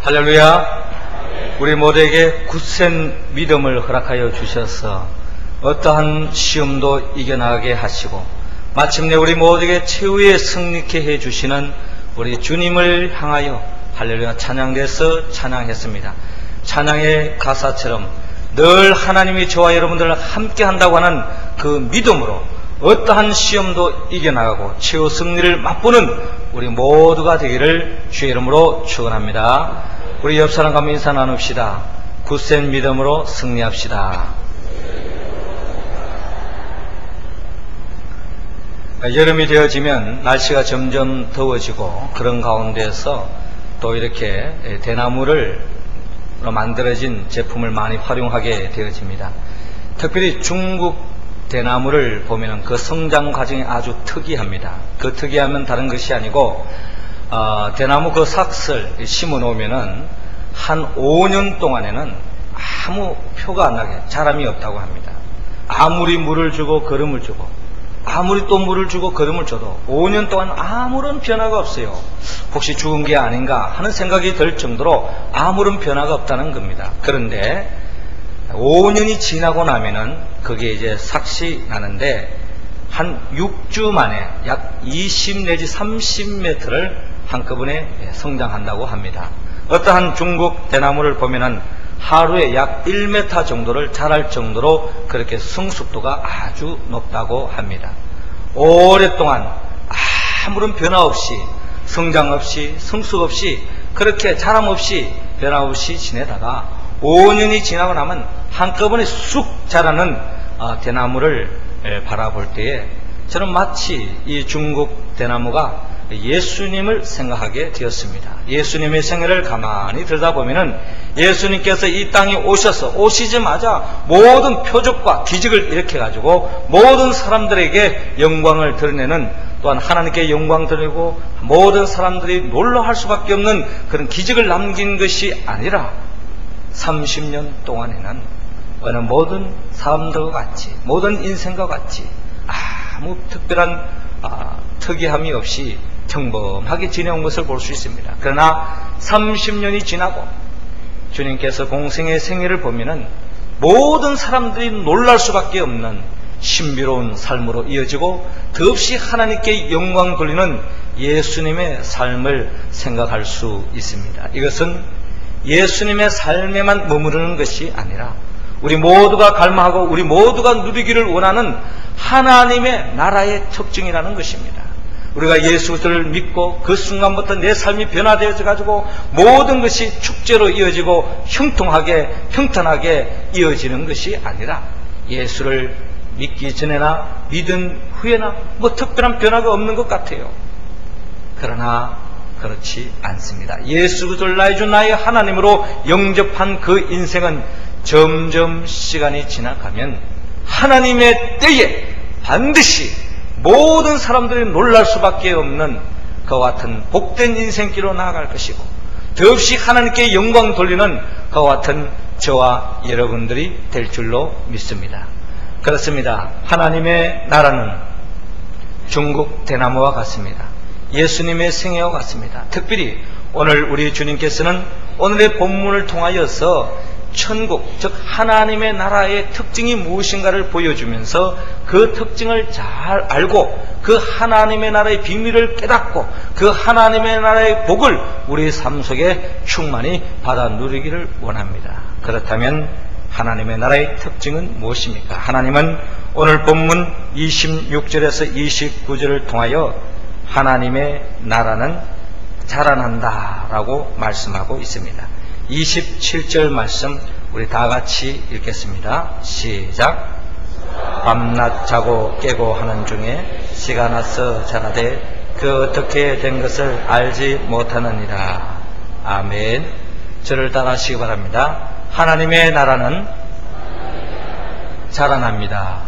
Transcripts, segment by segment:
할렐루야. 우리 모두에게 굳센 믿음을 허락하여 주셔서 어떠한 시험도 이겨나가게 하시고 마침내 우리 모두에게 최후의 승리케 해주시는 우리 주님을 향하여 할렐루야 찬양돼서 찬양했습니다. 찬양의 가사처럼 늘 하나님이 저와 여러분들을 함께 한다고 하는 그 믿음으로 어떠한 시험도 이겨나가고 최후 승리를 맛보는 우리 모두가 되기를 주의 이름으로 축원합니다. 우리 옆 사람과 인사 나눕시다. 굳센 믿음으로 승리합시다. 여름이 되어지면 날씨가 점점 더워지고 그런 가운데서 또 이렇게 대나무를 만들어진 제품을 많이 활용하게 되어집니다. 특별히 중국 대나무를 보면 그 성장 과정이 아주 특이합니다. 그 특이함은 다른 것이 아니고 대나무 그 삭슬 심어 놓으면은 한 5년 동안에는 아무 표가 안 나게 자람이 없다고 합니다. 아무리 물을 주고 거름을 주고 아무리 또 물을 주고 거름을 줘도 5년 동안 아무런 변화가 없어요. 혹시 죽은 게 아닌가 하는 생각이 들 정도로 아무런 변화가 없다는 겁니다. 그런데 5년이 지나고 나면은 그게 이제 삭시 나는데 한 6주 만에 약 20 내지 30m를 한꺼번에 성장한다고 합니다. 어떠한 중국 대나무를 보면은 하루에 약 1m 정도를 자랄 정도로 그렇게 성숙도가 아주 높다고 합니다. 오랫동안 아무런 변화 없이 성장 없이 성숙 없이 그렇게 자람 없이 변화 없이 지내다가 5년이 지나고 나면 한꺼번에 쑥 자라는 대나무를 바라볼 때에 저는 마치 이 중국 대나무가 예수님을 생각하게 되었습니다. 예수님의 생애를 가만히 들여다보면은 예수님께서 이 땅에 오시자마자 모든 표적과 기적을 일으켜가지고 모든 사람들에게 영광을 드러내는 또한 하나님께 영광 드리고 모든 사람들이 놀라할 수밖에 없는 그런 기적을 남긴 것이 아니라 30년 동안에는 어느 모든 사람들과 같이 모든 인생과 같이 아무 특별한 특이함이 없이 평범하게 지내온 것을 볼 수 있습니다. 그러나 30년이 지나고 주님께서 공생의 생애를 보면은 모든 사람들이 놀랄 수밖에 없는 신비로운 삶으로 이어지고 더없이 하나님께 영광 돌리는 예수님의 삶을 생각할 수 있습니다. 이것은 예수님의 삶에만 머무르는 것이 아니라 우리 모두가 갈망하고 우리 모두가 누리기를 원하는 하나님의 나라의 특징이라는 것입니다. 우리가 예수를 믿고 그 순간부터 내 삶이 변화되어져 가지고 모든 것이 축제로 이어지고 형통하게 평탄하게 이어지는 것이 아니라 예수를 믿기 전에나 믿은 후에나 뭐 특별한 변화가 없는 것 같아요. 그러나 그렇지 않습니다. 예수 그리스도를 나의 주 나의 하나님으로 영접한 그 인생은 점점 시간이 지나가면 하나님의 때에 반드시 모든 사람들이 놀랄 수밖에 없는 그와 같은 복된 인생길로 나아갈 것이고 더없이 하나님께 영광 돌리는 그와 같은 저와 여러분들이 될 줄로 믿습니다. 그렇습니다. 하나님의 나라는 중국 대나무와 같습니다. 예수님의 생애와 같습니다. 특별히 오늘 우리 주님께서는 오늘의 본문을 통하여서 천국, 즉 하나님의 나라의 특징이 무엇인가를 보여주면서 그 특징을 잘 알고 그 하나님의 나라의 비밀을 깨닫고 그 하나님의 나라의 복을 우리 삶 속에 충만히 받아 누리기를 원합니다. 그렇다면 하나님의 나라의 특징은 무엇입니까? 하나님은 오늘 본문 26절에서 29절을 통하여 하나님의 나라는 자라난다 라고 말씀하고 있습니다. 27절 말씀 우리 다 같이 읽겠습니다. 시작. 밤낮 자고 깨고 하는 중에 씨가 나서 자라되 그 어떻게 된 것을 알지 못하느니라. 아멘. 저를 따라하시기 바랍니다. 하나님의 나라는 자라납니다.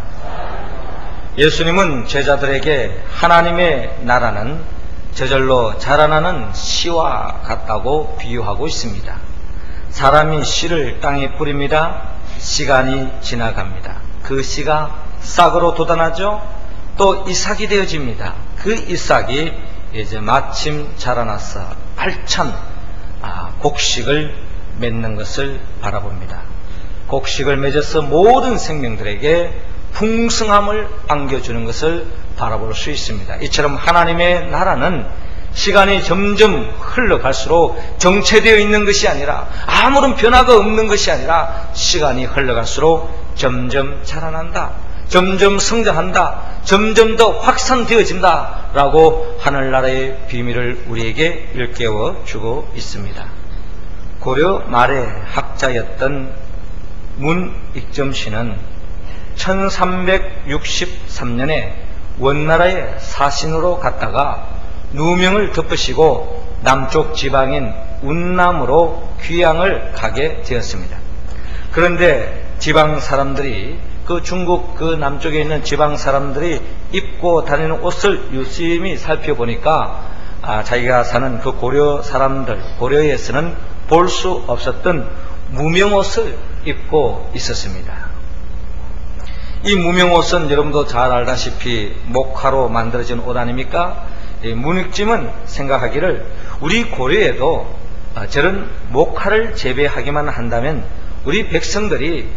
예수님은 제자들에게 하나님의 나라는 저절로 자라나는 씨와 같다고 비유하고 있습니다. 사람이 씨를 땅에 뿌립니다. 시간이 지나갑니다. 그 씨가 싹으로 돋아나죠. 또 이삭이 되어집니다. 그 이삭이 이제 마침 자라나서 알찬 곡식을 맺는 것을 바라봅니다. 곡식을 맺어서 모든 생명들에게 풍성함을 안겨주는 것을 바라볼 수 있습니다. 이처럼 하나님의 나라는 시간이 점점 흘러갈수록 정체되어 있는 것이 아니라, 아무런 변화가 없는 것이 아니라 시간이 흘러갈수록 점점 자라난다, 점점 성장한다, 점점 더 확산되어진다 라고 하늘나라의 비밀을 우리에게 일깨워 주고 있습니다. 고려 말의 학자였던 문익점씨는 1363년에 원나라의 사신으로 갔다가 누명을 덮으시고 남쪽 지방인 운남으로 귀향을 가게 되었습니다. 그런데 지방 사람들이, 그 중국 그 남쪽에 있는 지방 사람들이 입고 다니는 옷을 유심히 살펴보니까 자기가 사는 그 고려 사람들, 고려에서는 볼 수 없었던 무명옷을 입고 있었습니다. 이 무명옷은 여러분도 잘 알다시피 목화로 만들어진 옷 아닙니까? 문익점은 생각하기를 우리 고려에도 저런 목화를 재배하기만 한다면 우리 백성들이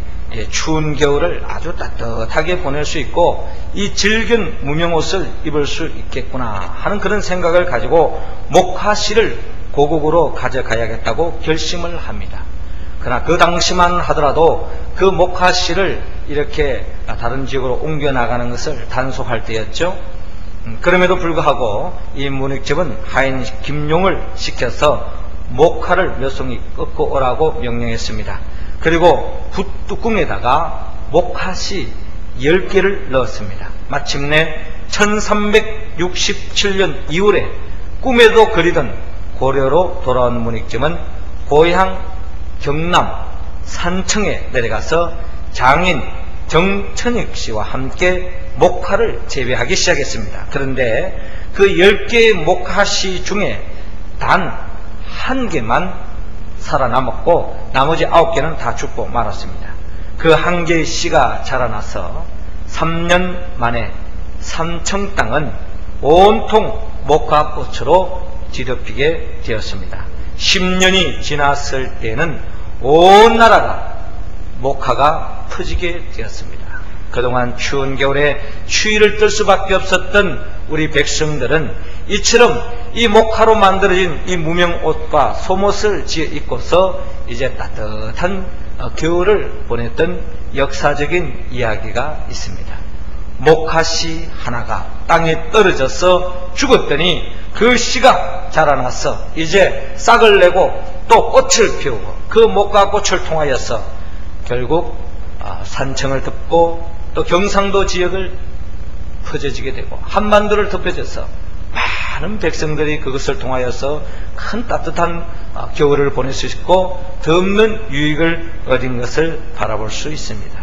추운 겨울을 아주 따뜻하게 보낼 수 있고 이 질긴 무명옷을 입을 수 있겠구나 하는 그런 생각을 가지고 목화씨를 고국으로 가져가야겠다고 결심을 합니다. 그러나 그 당시만 하더라도 그 목화씨를 이렇게 다른 지역으로 옮겨나가는 것을 단속할 때였죠. 그럼에도 불구하고 이 문익점은 하인 김용을 시켜서 목화를 몇 송이 꺾고 오라고 명령했습니다. 그리고 붓뚜껑에다가 목화씨 10개를 넣었습니다. 마침내 1367년 2월에 꿈에도 그리던 고려로 돌아온 문익점은 고향 경남 산청에 내려가서 장인 정천익 씨와 함께 목화를 재배하기 시작했습니다. 그런데 그 10개의 목화씨 중에 단 1개만 살아남았고 나머지 9개는 다 죽고 말았습니다. 그 1개의 씨가 자라나서 3년 만에 산청 땅은 온통 목화꽃으로 뒤덮이게 되었습니다. 10년이 지났을 때는 온 나라가 목화가 퍼지게 되었습니다. 그동안 추운 겨울에 추위를 떨 수밖에 없었던 우리 백성들은 이처럼 이 목화로 만들어진 이 무명옷과 솜옷을 지어 입고서 이제 따뜻한 겨울을 보냈던 역사적인 이야기가 있습니다. 목화씨 하나가 땅에 떨어져서 죽었더니 그 씨가 자라나서 이제 싹을 내고 또 꽃을 피우고 그 목화꽃을 통하여서 결국 산청을 덮고 또 경상도 지역을 퍼져지게 되고 한반도를 덮여져서 많은 백성들이 그것을 통하여서 큰 따뜻한 겨울을 보낼 수 있고 더 없는 유익을 얻은 것을 바라볼 수 있습니다.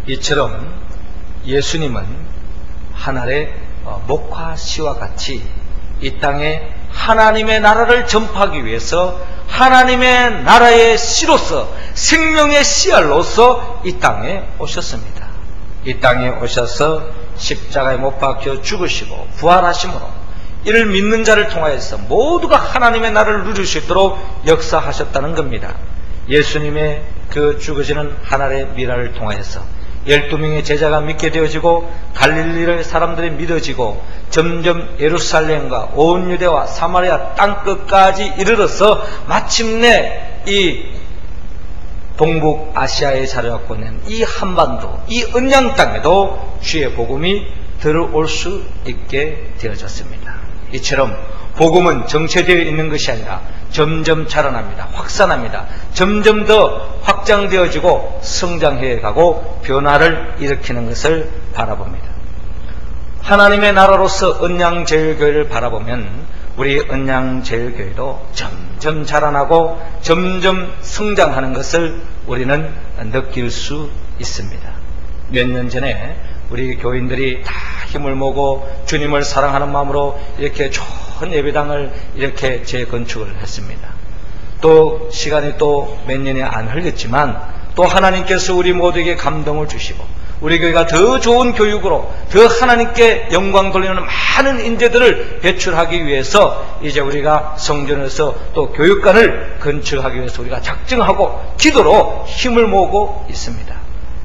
이처럼 예수님은 하늘의 목화씨와 같이 이 땅에 하나님의 나라를 전파하기 위해서 하나님의 나라의 씨로서 생명의 씨알로서 이 땅에 오셨습니다. 이 땅에 오셔서 십자가에 못 박혀 죽으시고 부활하심으로 이를 믿는 자를 통하여서 모두가 하나님의 나라를 누릴 수 있도록 역사하셨다는 겁니다. 예수님의 그 죽으시는 하늘의 미라를 통하여서 12명의 제자가 믿게 되어지고 갈릴리를 사람들이 믿어지고 점점 예루살렘과 온 유대와 사마리아 땅끝까지 이르러서 마침내 이 동북아시아에 자리잡고 있는 이 한반도, 이 은양 땅에도 주의 복음이 들어올 수 있게 되어졌습니다. 이처럼 복음은 정체되어 있는 것이 아니라 점점 자라납니다. 확산합니다. 점점 더 확장되어지고 성장해 가고 변화를 일으키는 것을 바라봅니다. 하나님의 나라로서 은양제일교회를 바라보면 우리 은양제일교회도 점점 자라나고 점점 성장하는 것을 우리는 느낄 수 있습니다. 몇 년 전에 우리 교인들이 다 힘을 모으고 주님을 사랑하는 마음으로 이렇게 좋은 예배당을 이렇게 재건축을 했습니다. 또 시간이 또 몇 년이 안 흘렸지만 또 하나님께서 우리 모두에게 감동을 주시고 우리 교회가 더 좋은 교육으로 더 하나님께 영광 돌리는 많은 인재들을 배출하기 위해서 이제 우리가 성전에서 또 교육관을 건축하기 위해서 우리가 작정하고 기도로 힘을 모으고 있습니다.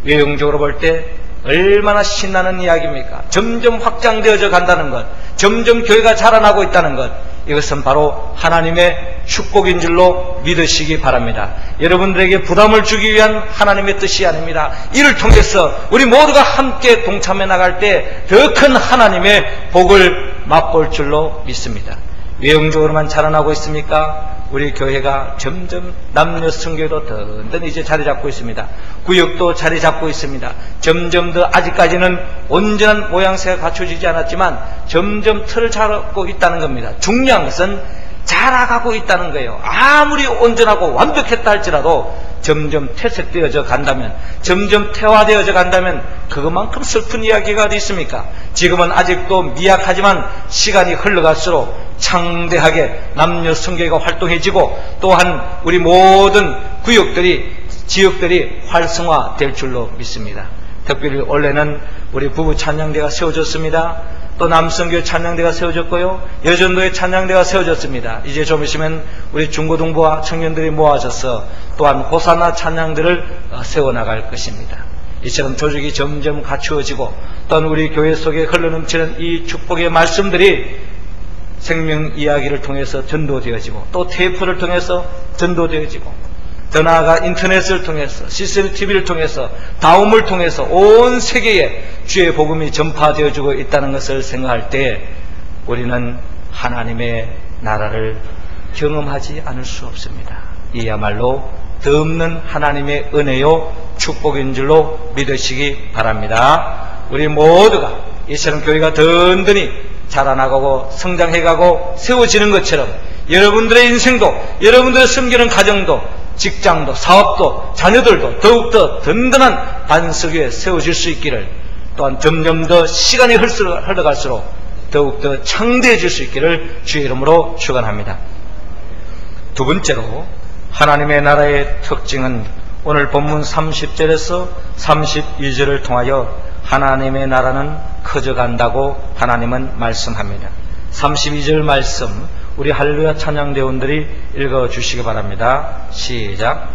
외형적으로 볼 때 얼마나 신나는 이야기입니까? 점점 확장되어져 간다는 것, 점점 교회가 자라나고 있다는 것, 이것은 바로 하나님의 축복인 줄로 믿으시기 바랍니다. 여러분들에게 부담을 주기 위한 하나님의 뜻이 아닙니다. 이를 통해서 우리 모두가 함께 동참해 나갈 때 더 큰 하나님의 복을 맛볼 줄로 믿습니다. 외형적으로만 자라나고 있습니까? 우리 교회가 점점 남녀 성교도 든든히 이제 자리 잡고 있습니다. 구역도 자리 잡고 있습니다. 점점 더 아직까지는 온전한 모양새가 갖춰지지 않았지만 점점 틀을 잡고 있다는 겁니다. 중요한 것은 자라가고 있다는 거예요. 아무리 온전하고 완벽했다 할지라도 점점 퇴색되어져 간다면, 점점 태화되어져 간다면 그것만큼 슬픈 이야기가 어디 있습니까? 지금은 아직도 미약하지만 시간이 흘러갈수록 창대하게 남녀 성교회가 활동해지고 또한 우리 모든 구역들이, 지역들이 활성화될 줄로 믿습니다. 특별히 올해는 우리 부부 찬양대가 세워졌습니다. 또 남성교회 찬양대가 세워졌고요, 여전도의 찬양대가 세워졌습니다. 이제 좀 있으면 우리 중고등부와 청년들이 모아져서 또한 호사나 찬양들을 세워나갈 것입니다. 이처럼 조직이 점점 갖추어지고 또한 우리 교회 속에 흘러넘치는 이 축복의 말씀들이 생명 이야기를 통해서 전도되어지고 또 테이프를 통해서 전도되어지고 더 나아가 인터넷을 통해서, CCTV를 통해서, 다음을 통해서 온 세계에 주의 복음이 전파되어지고 있다는 것을 생각할 때 우리는 하나님의 나라를 경험하지 않을 수 없습니다. 이야말로 덧없는 하나님의 은혜요 축복인 줄로 믿으시기 바랍니다. 우리 모두가 이처럼 교회가 든든히 자라나가고 성장해가고 세워지는 것처럼 여러분들의 인생도, 여러분들의 섬기는 가정도, 직장도, 사업도, 자녀들도 더욱더 든든한 반석 위에 세워질 수 있기를, 또한 점점 더 시간이 흘러갈수록 더욱더 창대해질 수 있기를 주의 이름으로 축원합니다. 두 번째로 하나님의 나라의 특징은 오늘 본문 30절에서 32절을 통하여 하나님의 나라는 커져간다고 하나님은 말씀합니다. 32절 말씀 우리 할렐루야 찬양대원들이 읽어주시기 바랍니다. 시작.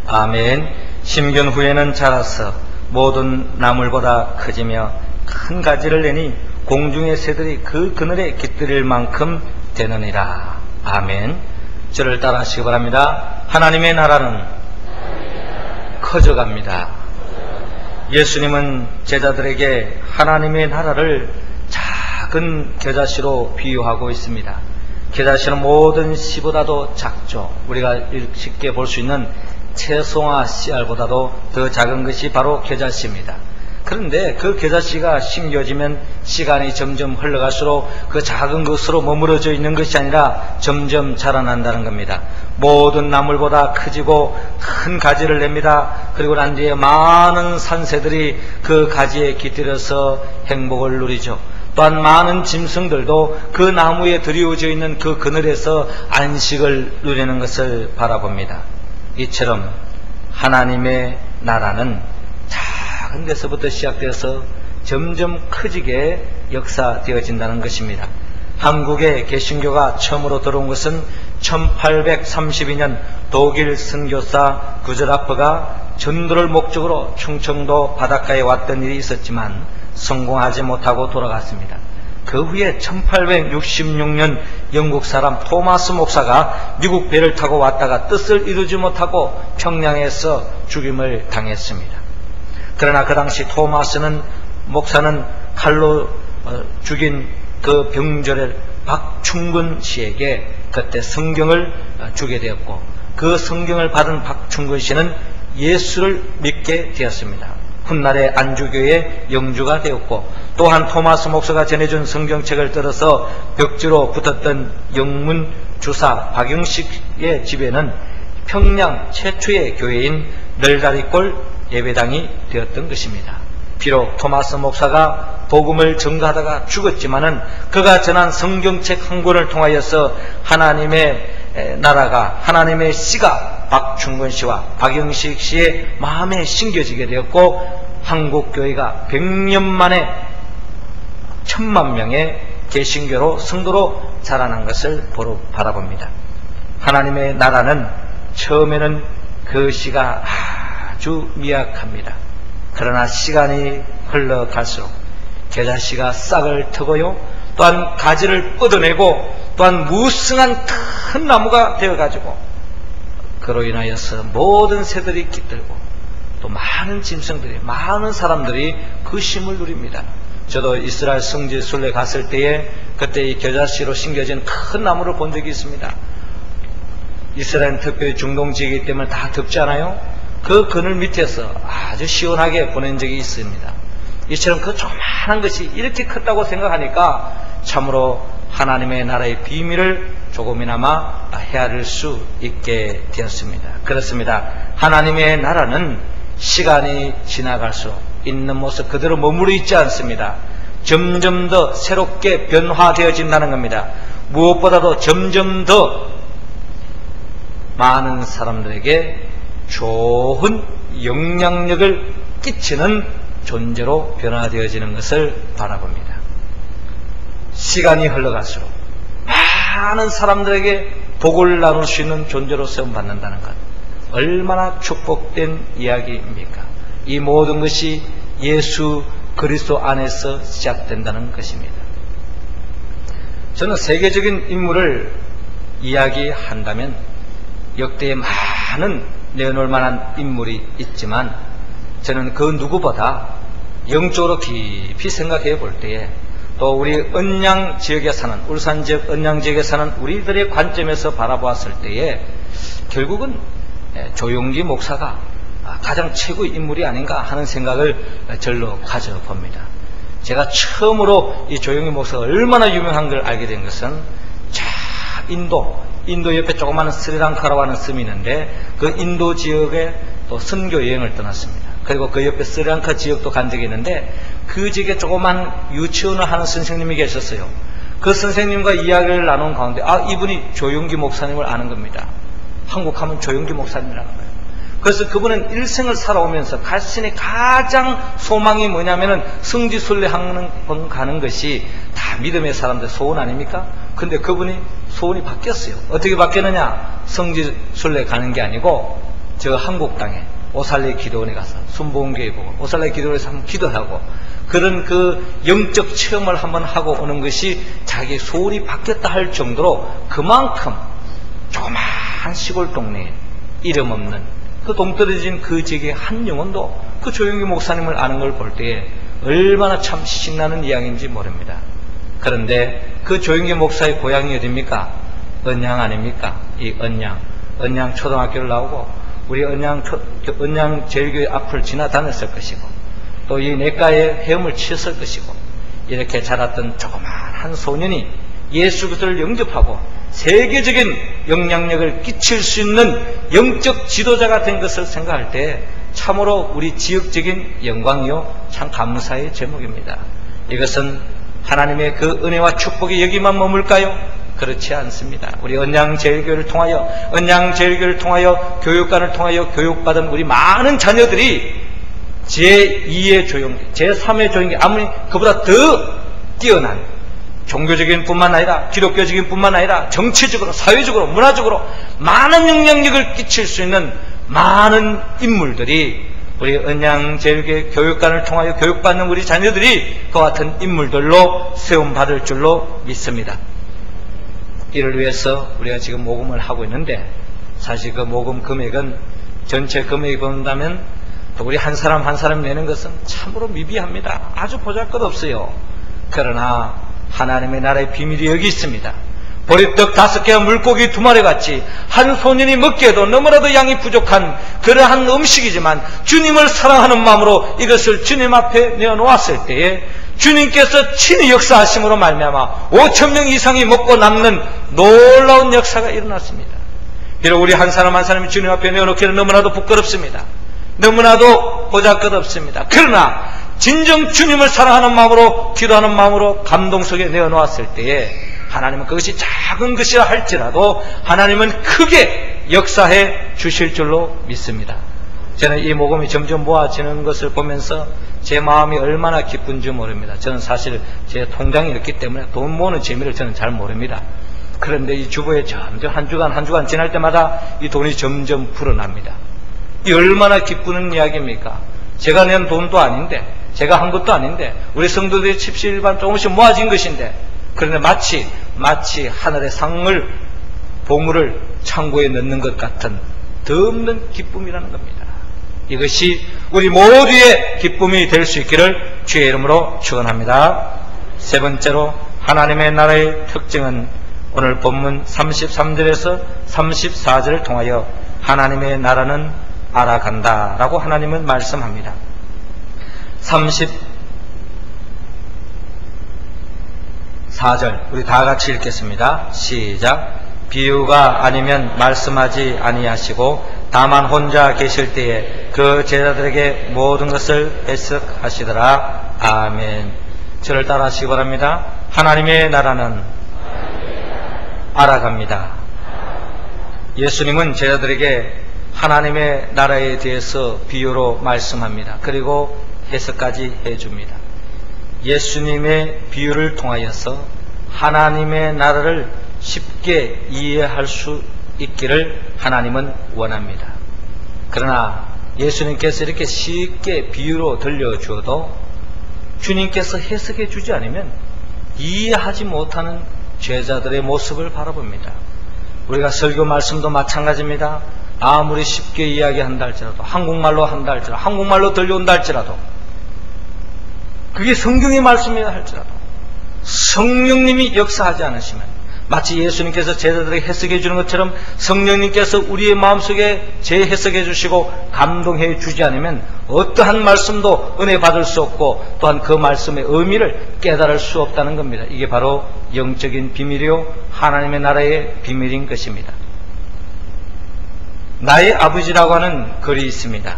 아멘. 심견 후에는 자라서 모든 나물보다 커지며 큰 가지를 내니 공중의 새들이 그 그늘에 깃들일 만큼 되느니라. 아멘. 저를 따라 하시기 바랍니다. 하나님의 나라는 커져갑니다. 예수님은 제자들에게 하나님의 나라를 작은 겨자씨로 비유하고 있습니다. 겨자씨는 모든 씨보다도 작죠. 우리가 쉽게 볼 수 있는 채송화 씨알보다도 더 작은 것이 바로 겨자씨입니다. 그런데 그 겨자씨가 심겨지면 시간이 점점 흘러갈수록 그 작은 것으로 머무러져 있는 것이 아니라 점점 자라난다는 겁니다. 모든 나물보다 커지고 큰 가지를 냅니다. 그리고 난 뒤에 많은 산새들이 그 가지에 깃들여서 행복을 누리죠. 또한 많은 짐승들도 그 나무에 드리워져 있는 그 그늘에서 안식을 누리는 것을 바라봅니다. 이처럼 하나님의 나라는 작은 데서부터 시작되어서 점점 커지게 역사되어진다는 것입니다. 한국에 개신교가 처음으로 들어온 것은 1832년 독일 선교사 구저라프가 전도를 목적으로 충청도 바닷가에 왔던 일이 있었지만 성공하지 못하고 돌아갔습니다. 그 후에 1866년 영국 사람 토마스 목사가 미국 배를 타고 왔다가 뜻을 이루지 못하고 평양에서 죽임을 당했습니다. 그러나 그 당시 토마스는 목사는 칼로 죽인 그 병졸의 박충근 씨에게 그때 성경을 주게 되었고 그 성경을 받은 박충근 씨는 예수를 믿게 되었습니다. 훗날에 안주교의 영주가 되었고 또한 토마스 목사가 전해준 성경책을 들어서 벽지로 붙었던 영문 주사 박영식의 집에는 평양 최초의 교회인 널다리골 예배당이 되었던 것입니다. 비록 토마스 목사가 복음을 전가하다가 죽었지만은 그가 전한 성경책 한 권을 통하여서 하나님의 나라가, 하나님의 씨가 박충근 씨와 박영식 씨의 마음에 심겨지게 되었고, 한국교회가 100년 만에 1000만 명의 개신교로 성도로 자라난 것을 바라봅니다. 하나님의 나라는 처음에는 그 씨가 아주 미약합니다. 그러나 시간이 흘러갈수록 겨자씨가 싹을 트고요, 또한 가지를 뻗어내고, 또한 무성한 큰 나무가 되어가지고 그로 인하여서 모든 새들이 깃들고 또 많은 짐승들이, 많은 사람들이 그 쉼을 누립니다. 저도 이스라엘 성지 순례 갔을 때에 그때 이 겨자씨로 심겨진 큰 나무를 본 적이 있습니다. 이스라엘은 특별히 중동 지역이기 때문에 다 덥지 않아요? 그 그늘 밑에서 아주 시원하게 보낸 적이 있습니다. 이처럼 그 조그마한 것이 이렇게 컸다고 생각하니까 참으로 하나님의 나라의 비밀을 조금이나마 헤아릴 수 있게 되었습니다. 그렇습니다. 하나님의 나라는 시간이 지나갈수록 있는 모습 그대로 머무르 있지 않습니다. 점점 더 새롭게 변화되어진다는 겁니다. 무엇보다도 점점 더 많은 사람들에게 좋은 영향력을 끼치는 존재로 변화되어지는 것을 바라봅니다. 시간이 흘러갈수록 많은 사람들에게 복을 나눌 수 있는 존재로 세움받는다는 것, 얼마나 축복된 이야기입니까? 이 모든 것이 예수 그리스도 안에서 시작된다는 것입니다. 저는 세계적인 인물을 이야기한다면 역대에 많은 내놓을 만한 인물이 있지만, 저는 그 누구보다 영적으로 깊이 생각해 볼 때에, 또 우리 언양 지역에 사는, 울산 지역 언양 지역에 사는 우리들의 관점에서 바라보았을 때에 결국은 조용기 목사가 가장 최고의 인물이 아닌가 하는 생각을 절로 가져봅니다. 제가 처음으로 이 조용기 목사가 얼마나 유명한 걸 알게 된 것은, 인도 옆에 조그마한 스리랑카라고 하는 섬이 있는데 그 인도 지역에 또 선교 여행을 떠났습니다. 그리고 그 옆에 스리랑카 지역도 간 적이 있는데 그 지역에 조그만 유치원을 하는 선생님이 계셨어요. 그 선생님과 이야기를 나눈 가운데 이분이 조용기 목사님을 아는 겁니다. 한국 하면 조용기 목사님이라는 거예요. 그래서 그분은 일생을 살아오면서 자신의 가장 소망이 뭐냐면은 성지순례 가는 것이 다 믿음의 사람들 소원 아닙니까? 근데 그분이 소원이 바뀌었어요. 어떻게 바뀌었느냐? 성지순례 가는 게 아니고 저 한국 땅에 오살레 기도원에 가서 순복음교회 보고 오살레 기도원에서 한번 기도하고 그런 그 영적 체험을 한번 하고 오는 것이 자기 소원이 바뀌었다 할 정도로 그만큼 조그마한 시골 동네에 이름 없는 그 동떨어진 그 지역의 한 영혼도 그 조용기 목사님을 아는 걸 볼 때에 얼마나 참 신나는 이야기인지 모릅니다. 그런데 그 조용기 목사의 고향이 어디입니까? 언양 아닙니까? 이 언양 초등학교를 나오고 우리 언양 제일교회 앞을 지나다녔을 것이고 또 이 내과에 헤엄을 치었을 것이고 이렇게 자랐던 조그마한 소년이 예수 그리스도를 영접하고 세계적인 영향력을 끼칠 수 있는 영적 지도자가 된 것을 생각할 때 참으로 우리 지역적인 영광이요 참 감사의 제목입니다. 이것은 하나님의 그 은혜와 축복이 여기만 머물까요? 그렇지 않습니다. 우리 언양제일교회를 통하여 교육관을 통하여 교육받은 우리 많은 자녀들이 제2의 조용기, 제3의 조용기, 아무리 그보다 더 뛰어난 종교적인 뿐만 아니라 기독교적인 뿐만 아니라 정치적으로 사회적으로 문화적으로 많은 영향력을 끼칠 수 있는 많은 인물들이 우리 언양제일교회 교육관을 통하여 교육받는 우리 자녀들이 그와 같은 인물들로 세움받을 줄로 믿습니다. 이를 위해서 우리가 지금 모금을 하고 있는데 사실 그 모금 금액은 전체 금액이 본다면 우리 한 사람 한 사람 내는 것은 참으로 미비합니다. 아주 보잘것없어요. 그러나 하나님의 나라의 비밀이 여기 있습니다. 보리떡 5개와 물고기 2마리 같이 한 소년이 먹기에도 너무나도 양이 부족한 그러한 음식이지만 주님을 사랑하는 마음으로 이것을 주님 앞에 내어놓았을 때에 주님께서 친히 역사하심으로 말미암아 5,000명 이상이 먹고 남는 놀라운 역사가 일어났습니다. 비록 우리 한 사람 한 사람이 주님 앞에 내어놓기는 너무나도 부끄럽습니다. 너무나도 보잘것없습니다. 그러나 진정 주님을 사랑하는 마음으로 기도하는 마음으로 감동 속에 내어놓았을 때에 하나님은 그것이 작은 것이라 할지라도 하나님은 크게 역사해 주실 줄로 믿습니다. 저는 이 모금이 점점 모아지는 것을 보면서 제 마음이 얼마나 기쁜지 모릅니다. 저는 사실 제 통장이 없기 때문에 돈 모으는 재미를 저는 잘 모릅니다. 그런데 이 주보에 점점 한 주간 지날 때마다 이 돈이 점점 불어납니다. 이 얼마나 기쁘는 이야기입니까? 제가 낸 돈도 아닌데, 제가 한 것도 아닌데, 우리 성도들의 칩실반 조금씩 모아진 것인데, 그런데 마치 하늘의 상을, 보물을 창고에 넣는 것 같은 더 없는 기쁨이라는 겁니다. 이것이 우리 모두의 기쁨이 될 수 있기를 주의 이름으로 축원합니다. 세 번째로 하나님의 나라의 특징은 오늘 본문 33절에서 34절을 통하여 하나님의 나라는 알아간다 라고 하나님은 말씀합니다. 34절 우리 다 같이 읽겠습니다. 시작. 비유가 아니면 말씀하지 아니하시고 다만 혼자 계실 때에 그 제자들에게 모든 것을 해석하시더라. 아멘. 저를 따라 하시기 바랍니다. 하나님의 나라는 알아갑니다. 예수님은 제자들에게 하나님의 나라에 대해서 비유로 말씀합니다. 그리고 해석까지 해줍니다. 예수님의 비유를 통하여서 하나님의 나라를 쉽게 이해할 수 있기를 하나님은 원합니다. 그러나 예수님께서 이렇게 쉽게 비유로 들려주어도 주님께서 해석해 주지 않으면 이해하지 못하는 제자들의 모습을 바라봅니다. 우리가 설교 말씀도 마찬가지입니다. 아무리 쉽게 이야기한다 할지라도, 한국말로 한다 할지라도, 한국말로 들려온다 할지라도, 그게 성경의 말씀이라 할지라도 성령님이 역사하지 않으시면 마치 예수님께서 제자들에게 해석해 주는 것처럼 성령님께서 우리의 마음속에 재해석해 주시고 감동해 주지 않으면 어떠한 말씀도 은혜 받을 수 없고 또한 그 말씀의 의미를 깨달을 수 없다는 겁니다. 이게 바로 영적인 비밀이요 하나님의 나라의 비밀인 것입니다. 나의 아버지라고 하는 글이 있습니다.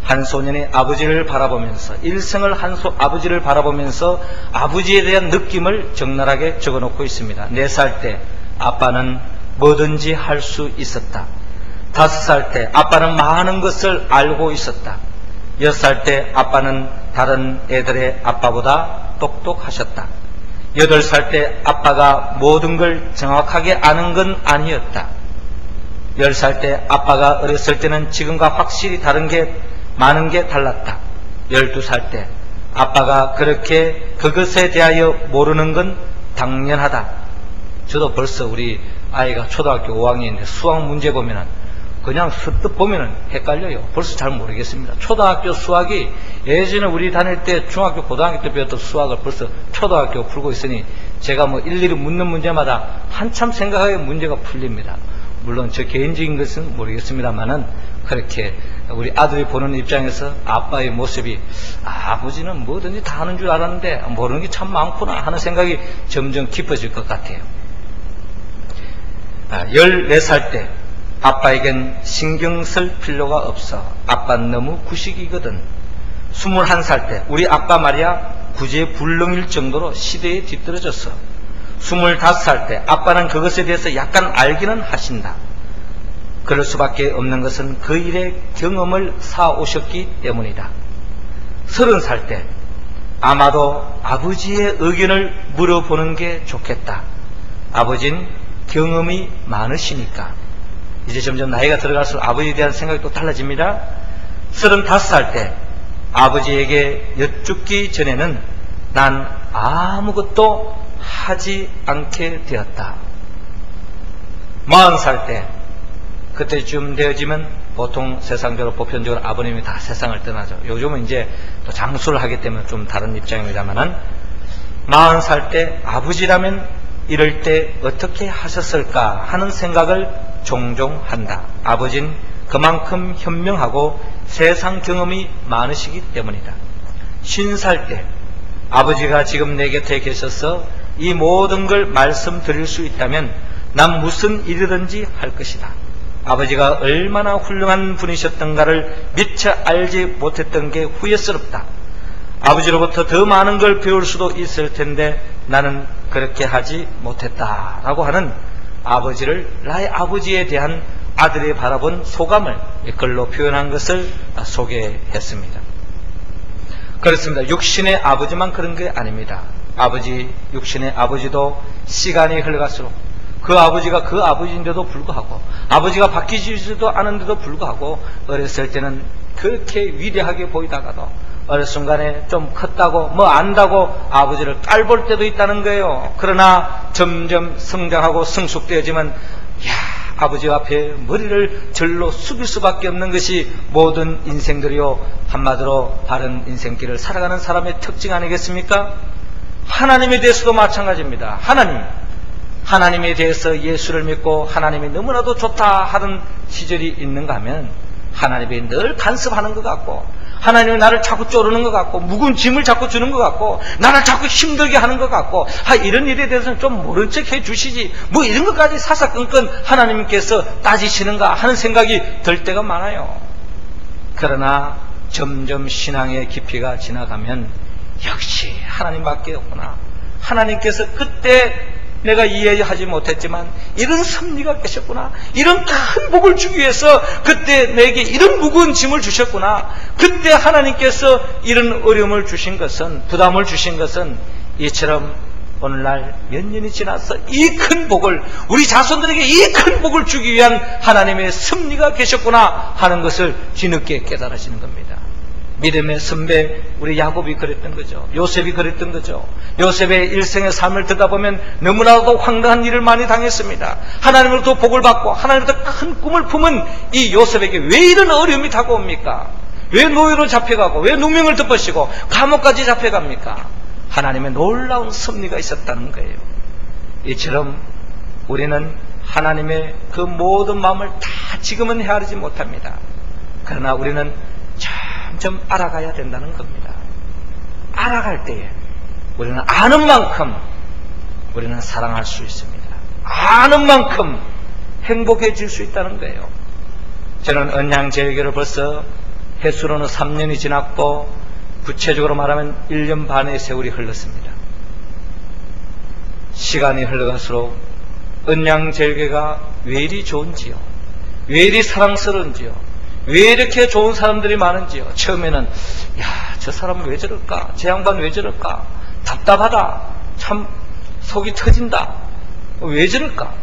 한 소년이 아버지를 바라보면서 일생을 아버지를 바라보면서 아버지에 대한 느낌을 적나라하게 적어놓고 있습니다. 4살 때 아빠는 뭐든지 할 수 있었다. 5살 때 아빠는 많은 것을 알고 있었다. 6살 때 아빠는 다른 애들의 아빠보다 똑똑하셨다. 8살 때 아빠가 모든 걸 정확하게 아는 건 아니었다. 10살 때 아빠가 어렸을 때는 지금과 확실히 다른 게 많은 게 달랐다. 12살 때 아빠가 그렇게 그것에 대하여 모르는 건 당연하다. 저도 벌써 우리 아이가 초등학교 5학년인데 수학 문제 보면은 그냥 스뜻 보면은 헷갈려요. 벌써 잘 모르겠습니다. 초등학교 수학이 예전에 우리 다닐 때 중학교 고등학교 때 배웠던 수학을 벌써 초등학교 풀고 있으니 제가 뭐 일일이 묻는 문제마다 한참 생각하게 문제가 풀립니다. 물론 저 개인적인 것은 모르겠습니다만은 그렇게 우리 아들이 보는 입장에서 아빠의 모습이 아버지는 뭐든지 다 하는 줄 알았는데 모르는 게 참 많구나 하는 생각이 점점 깊어질 것 같아요. 14살 때 아빠에겐 신경 쓸 필요가 없어. 아빠는 너무 구식이거든. 21살 때 우리 아빠 말이야 구제불능일 정도로 시대에 뒤떨어졌어. 25살 때 아빠는 그것에 대해서 약간 알기는 하신다. 그럴 수밖에 없는 것은 그 일의 경험을 쌓아오셨기 때문이다. 30살 때 아마도 아버지의 의견을 물어보는 게 좋겠다. 아버지는 경험이 많으시니까. 이제 점점 나이가 들어갈수록 아버지에 대한 생각이 또 달라집니다. 35살 때 아버지에게 여쭙기 전에는 난 아무것도 하지 않게 되었다. 40살 때 그때쯤 되어지면 보통 세상적으로 보편적으로 아버님이 다 세상을 떠나죠. 요즘은 이제 또 장수를 하기 때문에 좀 다른 입장입니다만은 40살 때 아버지라면 이럴 때 어떻게 하셨을까 하는 생각을 종종 한다. 아버지는 그만큼 현명하고 세상 경험이 많으시기 때문이다. 50살 때 아버지가 지금 내 곁에 계셔서 이 모든 걸 말씀드릴 수 있다면 난 무슨 일이든지 할 것이다. 아버지가 얼마나 훌륭한 분이셨던가를 미처 알지 못했던 게 후회스럽다. 아버지로부터 더 많은 걸 배울 수도 있을 텐데 나는 그렇게 하지 못했다라고 하는 아버지를, 나의 아버지에 대한 아들이 바라본 소감을 글로 표현한 것을 소개했습니다. 그렇습니다. 육신의 아버지만 그런 게 아닙니다. 육신의 아버지도 시간이 흘러갈수록 그 아버지가 그 아버지인데도 불구하고, 아버지가 바뀌지도 않은데도 불구하고 어렸을 때는 그렇게 위대하게 보이다가도 어느 순간에 좀 컸다고 뭐 안다고 아버지를 깔볼 때도 있다는 거예요. 그러나 점점 성장하고 성숙되어지면 아버지 앞에 머리를 절로 숙일 수밖에 없는 것이 모든 인생들이요, 한마디로 바른 인생길을 살아가는 사람의 특징 아니겠습니까? 하나님에 대해서도 마찬가지입니다. 하나님에 대해서 예수를 믿고 하나님이 너무나도 좋다 하는 시절이 있는가 하면 하나님이 늘 간섭하는 것 같고, 하나님이 나를 자꾸 쪼르는 것 같고, 무거운 짐을 자꾸 주는 것 같고, 나를 자꾸 힘들게 하는 것 같고, 이런 일에 대해서는 좀 모른 척 해주시지 뭐 이런 것까지 사사건건 하나님께서 따지시는가 하는 생각이 들 때가 많아요. 그러나 점점 신앙의 깊이가 지나가면 역시 하나님밖에 없구나, 하나님께서 그때 내가 이해하지 못했지만 이런 섭리가 계셨구나, 이런 큰 복을 주기 위해서 그때 내게 이런 무거운 짐을 주셨구나, 그때 하나님께서 이런 어려움을 주신 것은, 부담을 주신 것은 이처럼 오늘날 몇 년이 지나서 이 큰 복을, 우리 자손들에게 이 큰 복을 주기 위한 하나님의 섭리가 계셨구나 하는 것을 뒤늦게 깨달으시는 겁니다. 믿음의 선배 우리 야곱이 그랬던 거죠. 요셉이 그랬던 거죠. 요셉의 일생의 삶을 듣다 보면 너무나도 황당한 일을 많이 당했습니다. 하나님으로부터 복을 받고 하나님으로부터 큰 꿈을 품은 이 요셉에게 왜 이런 어려움이 다가옵니까? 왜 노예로 잡혀가고, 왜 누명을 덮으시고 감옥까지 잡혀갑니까? 하나님의 놀라운 섭리가 있었다는 거예요. 이처럼 우리는 하나님의 그 모든 마음을 다 지금은 헤아리지 못합니다. 그러나 우리는 점점 알아가야 된다는 겁니다. 알아갈 때에 우리는 아는 만큼 우리는 사랑할 수 있습니다. 아는 만큼 행복해질 수 있다는 거예요. 저는 언양제일교를 벌써 횟수로는 3년이 지났고, 구체적으로 말하면 1년 반의 세월이 흘렀습니다. 시간이 흘러갈수록 언양제일교가 왜 이리 좋은지요, 왜 이리 사랑스러운지요, 왜 이렇게 좋은 사람들이 많은지요. 처음에는 저 사람은 왜 저럴까, 저 양반 왜 저럴까, 답답하다, 참 속이 터진다, 왜 저럴까.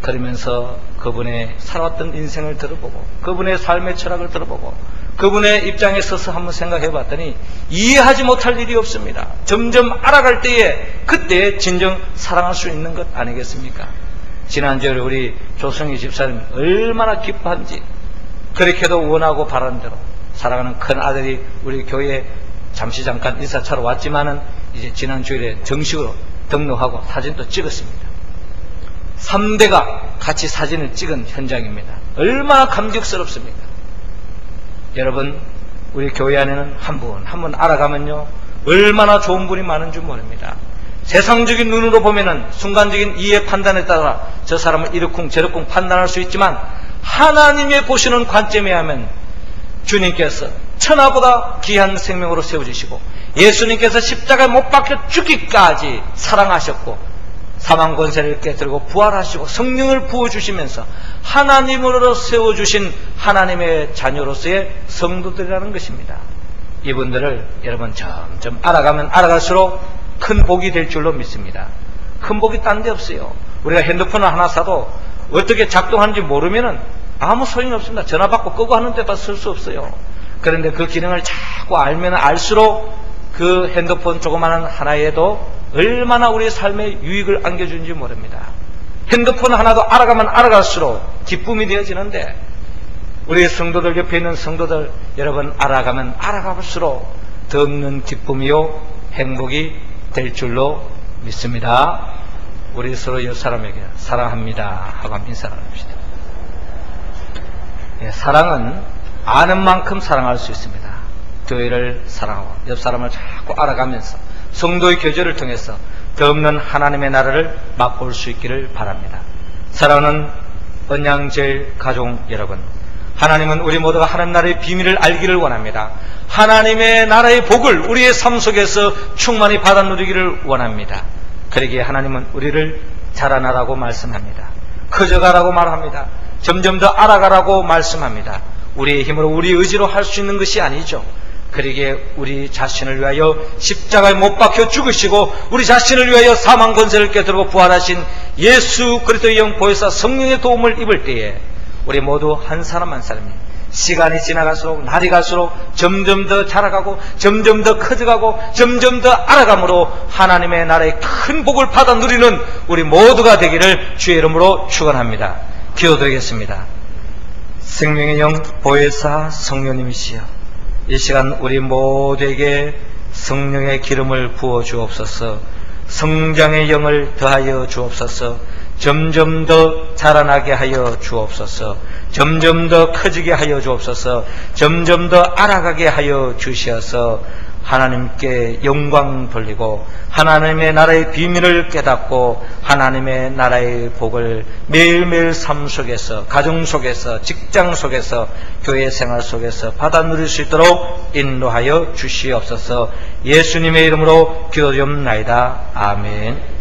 그러면서 그분의 살아왔던 인생을 들어보고, 그분의 삶의 철학을 들어보고, 그분의 입장에 서서 한번 생각해 봤더니 이해하지 못할 일이 없습니다. 점점 알아갈 때에 그때 진정 사랑할 수 있는 것 아니겠습니까? 지난주에 우리 조성희 집사님 얼마나 기뻐한지, 그렇게도 원하고 바라는 대로 사랑하는 큰 아들이 우리 교회에 잠깐 인사차로 왔지만은 이제 지난 주일에 정식으로 등록하고 사진도 찍었습니다. 3대가 같이 사진을 찍은 현장입니다. 얼마나 감격스럽습니까? 여러분, 우리 교회 안에는 한 분 알아가면요, 얼마나 좋은 분이 많은 줄 모릅니다. 세상적인 눈으로 보면은 순간적인 이해 판단에 따라 저 사람을 이렇쿵 저렇쿵 판단할 수 있지만, 하나님의 보시는 관점에 하면 주님께서 천하보다 귀한 생명으로 세워주시고, 예수님께서 십자가에 못 박혀 죽기까지 사랑하셨고, 사망 권세를 깨뜨리고 부활하시고 성령을 부어주시면서 하나님으로 세워주신 하나님의 자녀로서의 성도들이라는 것입니다. 이분들을 여러분 점점 알아가면 알아갈수록 큰 복이 될 줄로 믿습니다. 큰 복이 딴 데 없어요. 우리가 핸드폰을 하나 사도 어떻게 작동하는지 모르면은 아무 소용이 없습니다. 전화 받고 끄고 하는 데다 쓸 수 없어요. 그런데 그 기능을 자꾸 알면 알수록 그 핸드폰 조그마한 하나에도 얼마나 우리의 삶에 유익을 안겨주는지 모릅니다. 핸드폰 하나도 알아가면 알아갈수록 기쁨이 되어지는데, 우리 성도들 옆에 있는 성도들 여러분 알아가면 알아갈수록 더 없는 기쁨이요 행복이 될 줄로 믿습니다. 우리 서로 옆 사람에게 사랑합니다 하고 인사를 합시다. 사랑은 아는 만큼 사랑할 수 있습니다. 교회를 사랑하고 옆 사람을 자꾸 알아가면서 성도의 교제를 통해서 더 없는 하나님의 나라를 맛볼 수 있기를 바랍니다. 사랑하는 언양제일 가족 여러분, 하나님은 우리 모두가 하나님 나라의 비밀을 알기를 원합니다. 하나님의 나라의 복을 우리의 삶 속에서 충만히 받아 누리기를 원합니다. 그러기에 하나님은 우리를 자라나라고 말씀합니다. 커져가라고 말합니다. 점점 더 알아가라고 말씀합니다. 우리의 힘으로 우리의 의지로 할 수 있는 것이 아니죠. 그러기에 우리 자신을 위하여 십자가에 못 박혀 죽으시고 우리 자신을 위하여 사망 권세를 깨뜨리고 부활하신 예수 그리스도의 영 보혜사 성령의 도움을 입을 때에 우리 모두 한 사람 한 사람이 시간이 지나갈수록 날이 갈수록 점점 더 자라가고 점점 더 커져가고 점점 더 알아감으로 하나님의 나라의 큰 복을 받아 누리는 우리 모두가 되기를 주의 이름으로 축원합니다. 기도드리겠습니다. 생명의 영 보혜사 성령님이시여, 이 시간 우리 모두에게 성령의 기름을 부어 주옵소서. 성장의 영을 더하여 주옵소서. 점점 더 자라나게 하여 주옵소서. 점점 더 커지게 하여 주옵소서. 점점 더 알아가게 하여 주시어서 하나님께 영광 돌리고 하나님의 나라의 비밀을 깨닫고 하나님의 나라의 복을 매일매일 삶 속에서, 가정 속에서, 직장 속에서, 교회 생활 속에서 받아 누릴 수 있도록 인도하여 주시옵소서. 예수님의 이름으로 기도드리옵나이다. 아멘.